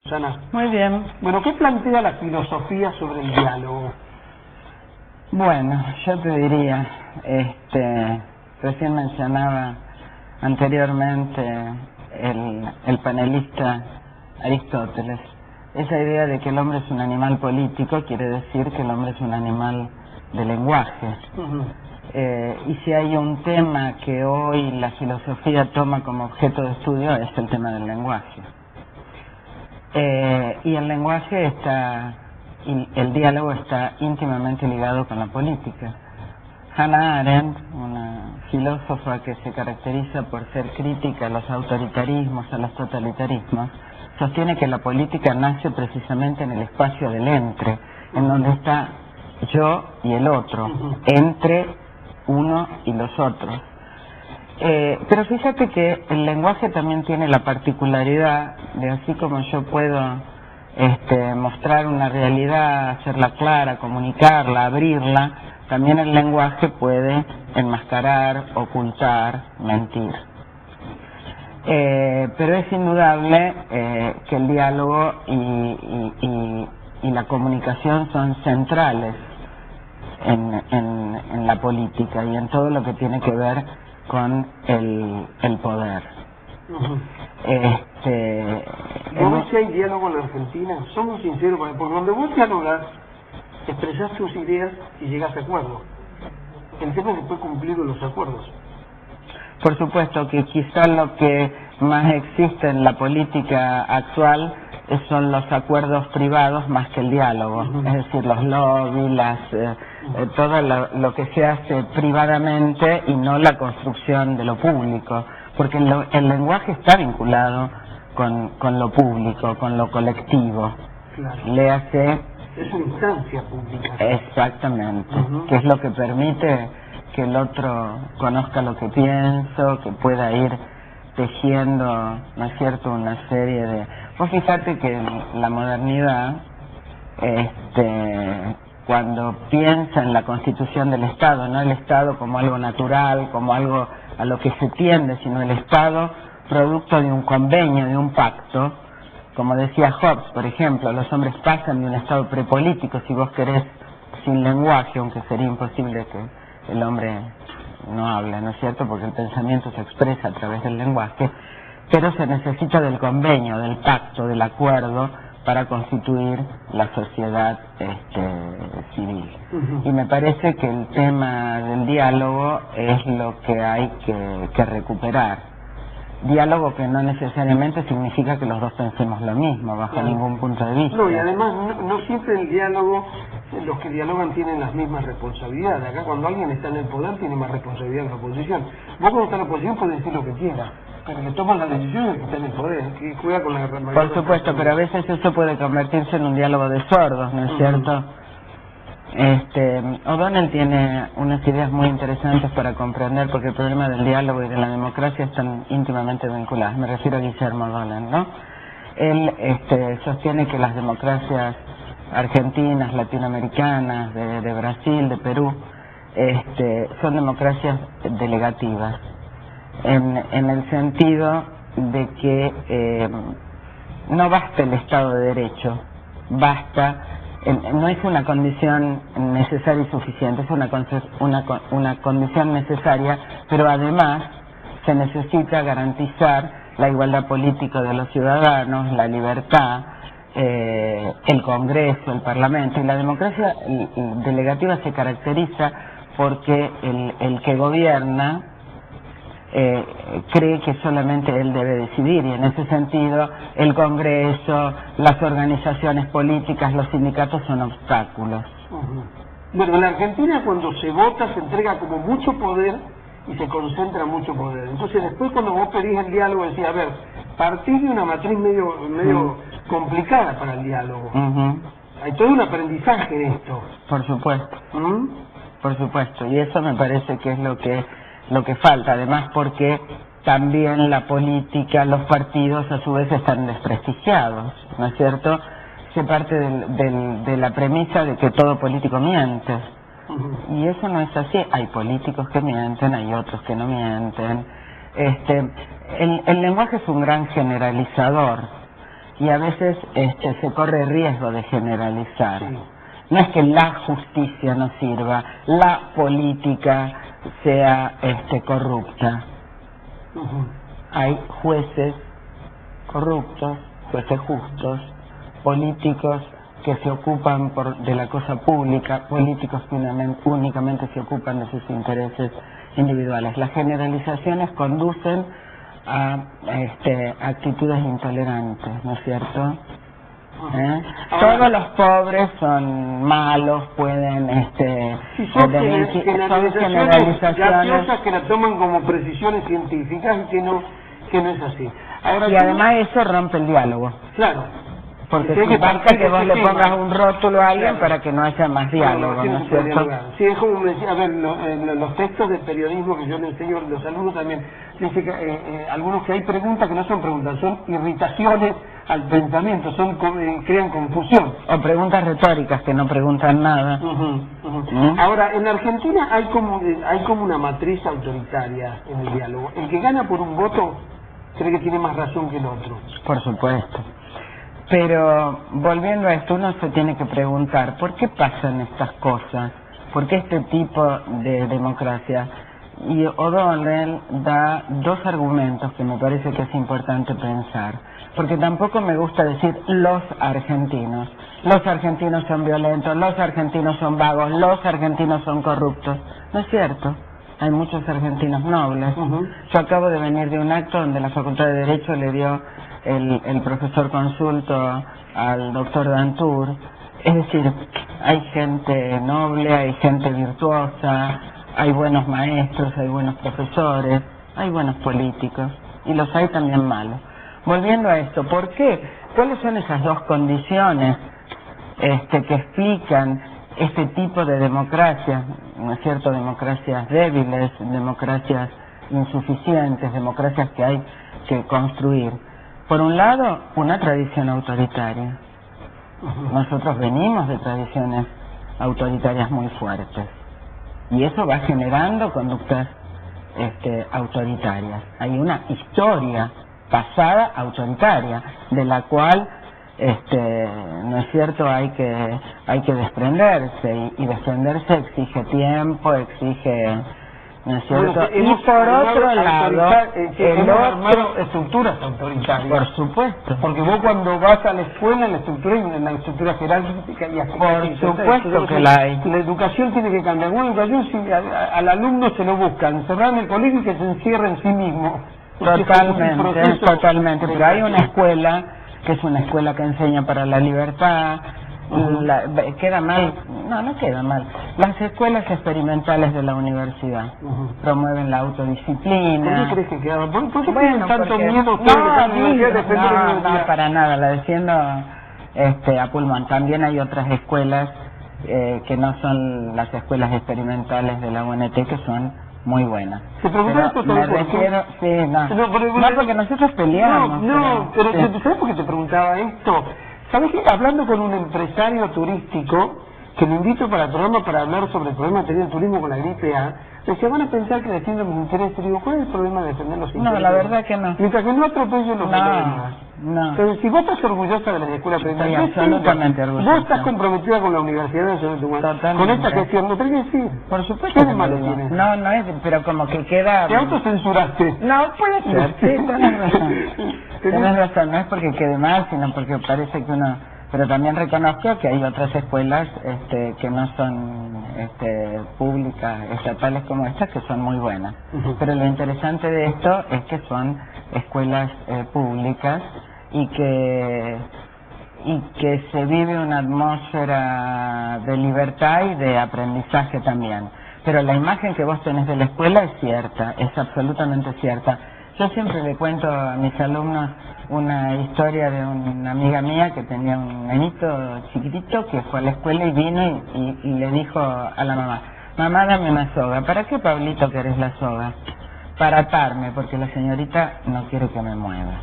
Susana. Muy bien. Bueno, ¿qué plantea la filosofía sobre el diálogo? Bueno, yo te diría, recién mencionaba anteriormente el panelista Aristóteles, esa idea de que el hombre es un animal político quiere decir que el hombre es un animal de lenguaje. Y si hay un tema que hoy la filosofía toma como objeto de estudio es el tema del lenguaje. Y el lenguaje el diálogo está íntimamente ligado con la política. Hannah Arendt, una filósofa que se caracteriza por ser crítica a los autoritarismos, a los totalitarismos, sostiene que la política nace precisamente en el espacio del entre, en donde está yo y el otro, entre uno y los otros. Pero fíjate que el lenguaje también tiene la particularidad de, así como yo puedo mostrar una realidad, hacerla clara, comunicarla, abrirla, también el lenguaje puede enmascarar, ocultar, mentir. Pero es indudable que el diálogo y la comunicación son centrales en la política y en todo lo que tiene que ver con el poder. ¿Vos ves si hay diálogo en la Argentina? Somos sinceros, porque cuando vos dialogás, expresás tus ideas y llegás a acuerdos. El tema es después cumplir los acuerdos. Por supuesto que quizá lo que más existe en la política actual son los acuerdos privados más que el diálogo, es decir, los lobbies, todo lo que se hace privadamente y no la construcción de lo público, porque el lenguaje está vinculado con lo público, con lo colectivo. Claro. Léase. Es una instancia pública. Exactamente, que es lo que permite que el otro conozca lo que pienso, que pueda ir tejiendo, ¿no es cierto?, una serie de... Vos fíjate que la modernidad, cuando piensa en la constitución del Estado, no el Estado como algo natural, como algo a lo que se tiende, sino el Estado producto de un convenio, de un pacto, como decía Hobbes, por ejemplo, los hombres pasan de un estado prepolítico, si vos querés, sin lenguaje, aunque sería imposible que el hombre no hable, ¿no es cierto?, porque el pensamiento se expresa a través del lenguaje, pero se necesita del convenio, del pacto, del acuerdo para constituir la sociedad civil. Y me parece que el tema del diálogo es lo que hay que recuperar. Diálogo que no necesariamente significa que los dos pensemos lo mismo, bajo ningún punto de vista. No, y además no siempre el diálogo, los que dialogan tienen las mismas responsabilidades. Acá cuando alguien está en el poder tiene más responsabilidad que la oposición. Vos cuando estás en la oposición podés decir lo que quieras, pero le toman la decisión el que está en el poder, que juega con la mayoría. Por supuesto, pero a veces eso puede convertirse en un diálogo de sordos, ¿no es cierto? O'Donnell tiene unas ideas muy interesantes para comprender, porque el problema del diálogo y de la democracia están íntimamente vinculados. Me refiero a Guillermo O'Donnell, ¿no? Él sostiene que las democracias argentinas, latinoamericanas, de Brasil, de Perú, son democracias delegativas, en el sentido de que no basta el Estado de Derecho, no es una condición necesaria y suficiente, es una condición necesaria, pero además se necesita garantizar la igualdad política de los ciudadanos, la libertad, el Congreso, el Parlamento. Y la democracia delegativa se caracteriza porque el que gobierna cree que solamente él debe decidir, y en ese sentido el Congreso, las organizaciones políticas, los sindicatos son obstáculos. Bueno, en la Argentina cuando se vota se entrega como mucho poder y se concentra mucho poder. Entonces después cuando vos pedís el diálogo decís, a ver, partís de una matriz medio complicada para el diálogo. Hay todo un aprendizaje en esto. Por supuesto. Por supuesto, y eso me parece que es lo que falta, además porque también la política, los partidos a su vez están desprestigiados, ¿no es cierto? Se parte de la premisa de que todo político miente, y eso no es así. Hay políticos que mienten, hay otros que no mienten. El lenguaje es un gran generalizador, y a veces se corre riesgo de generalizar. Sí. No es que la justicia no sirva, la política sea corrupta. Hay jueces corruptos, jueces justos, políticos que se ocupan de la cosa pública, políticos que únicamente se ocupan de sus intereses individuales. Las generalizaciones conducen a actitudes intolerantes, ¿no es cierto? Todos los pobres son malos, pueden son generalizaciones gaseosas que la toman como precisiones científicas y que no es así. Ahora, y además eso rompe el diálogo. Claro. Porque si basta que vos le pongas un rótulo a alguien para que no haya más diálogo, ¿no es cierto? Sí, es como me decía, a ver, los textos de periodismo que yo le enseño a los alumnos también, dice que algunos que hay preguntas que no son preguntas, son irritaciones al pensamiento, crean confusión. O preguntas retóricas que no preguntan nada. Ahora, en Argentina hay como una matriz autoritaria en el diálogo. El que gana por un voto cree que tiene más razón que el otro. Por supuesto. Pero volviendo a esto, uno se tiene que preguntar, ¿por qué pasan estas cosas? ¿Por qué este tipo de democracia? Y O'Donnell da dos argumentos que me parece que es importante pensar, porque tampoco me gusta decir los argentinos son violentos, los argentinos son vagos, los argentinos son corruptos. No es cierto, hay muchos argentinos nobles. Yo acabo de venir de un acto donde la Facultad de Derecho le dio el profesor consulto al doctor Dantur. Es decir, hay gente noble, hay gente virtuosa, hay buenos maestros, hay buenos profesores, hay buenos políticos, y los hay también malos. Volviendo a esto, ¿por qué? ¿Cuáles son esas dos condiciones que explican este tipo de democracias? ¿No es cierto? Democracias débiles, democracias insuficientes, democracias que hay que construir. Por un lado, una tradición autoritaria. Nosotros venimos de tradiciones autoritarias muy fuertes, y eso va generando conductas autoritarias. Hay una historia pasada autoritaria, de la cual no es cierto, hay que desprenderse, y desprenderse exige tiempo, exige, ¿no es cierto? Bueno, y por otro lado, hemos armado estructuras autoritarias. Por supuesto. Porque vos cuando vas a la escuela, la estructura jerárquica y así. Por supuesto que la hay. La educación tiene que cambiar. Bueno, educación, si al alumno se lo busca encerrar en el colegio y que se encierre en sí mismo. Totalmente. Pero hay una escuela que es una escuela que enseña para la libertad. Queda mal, no queda mal. Las escuelas experimentales de la universidad promueven la autodisciplina. ¿Por qué crees que queda mal? ¿Por qué bueno, tienen tanto porque... miedo ustedes No, para nada. La defiendo a pulmón. También hay otras escuelas que no son las escuelas experimentales de la UNT, que son muy buenas. Me refiero, no, porque nosotros peleamos. Pero ¿sabes por qué te preguntaba esto? ¿Sabes qué? Hablando con un empresario turístico, que me invito para el programa para hablar sobre el problema de tener el turismo con la gripe A, me decía, van a pensar que defiendo mis intereses. Digo, ¿cuál es el problema de defender los intereses? No, la verdad que no. Mientras que no atropello los problemas. No. Entonces, si vos estás orgullosa de las escuelas estoy absolutamente orgullosa. Vos estás comprometida con la Universidad Nacional de Tucumán. Con esta cuestión, ¿no tenés que decir? Por supuesto. ¿Qué de malo tienes? No es, pero como que queda... Te autocensuraste. No, puede ser, sí, tenés razón. Tenés razón, no es porque quede mal, sino porque parece que uno... Pero también reconozco que hay otras escuelas que no son públicas, estatales como estas, que son muy buenas. Pero lo interesante de esto es que son escuelas públicas y que se vive una atmósfera de libertad y de aprendizaje también. Pero la imagen que vos tenés de la escuela es cierta, es absolutamente cierta. Yo siempre le cuento a mis alumnos una historia de una amiga mía que tenía un nenito chiquitito que fue a la escuela y vino y le dijo a la mamá, mamá, dame una soga. ¿Para qué, Pablito, querés la soga? Para atarme, porque la señorita no quiere que me mueva.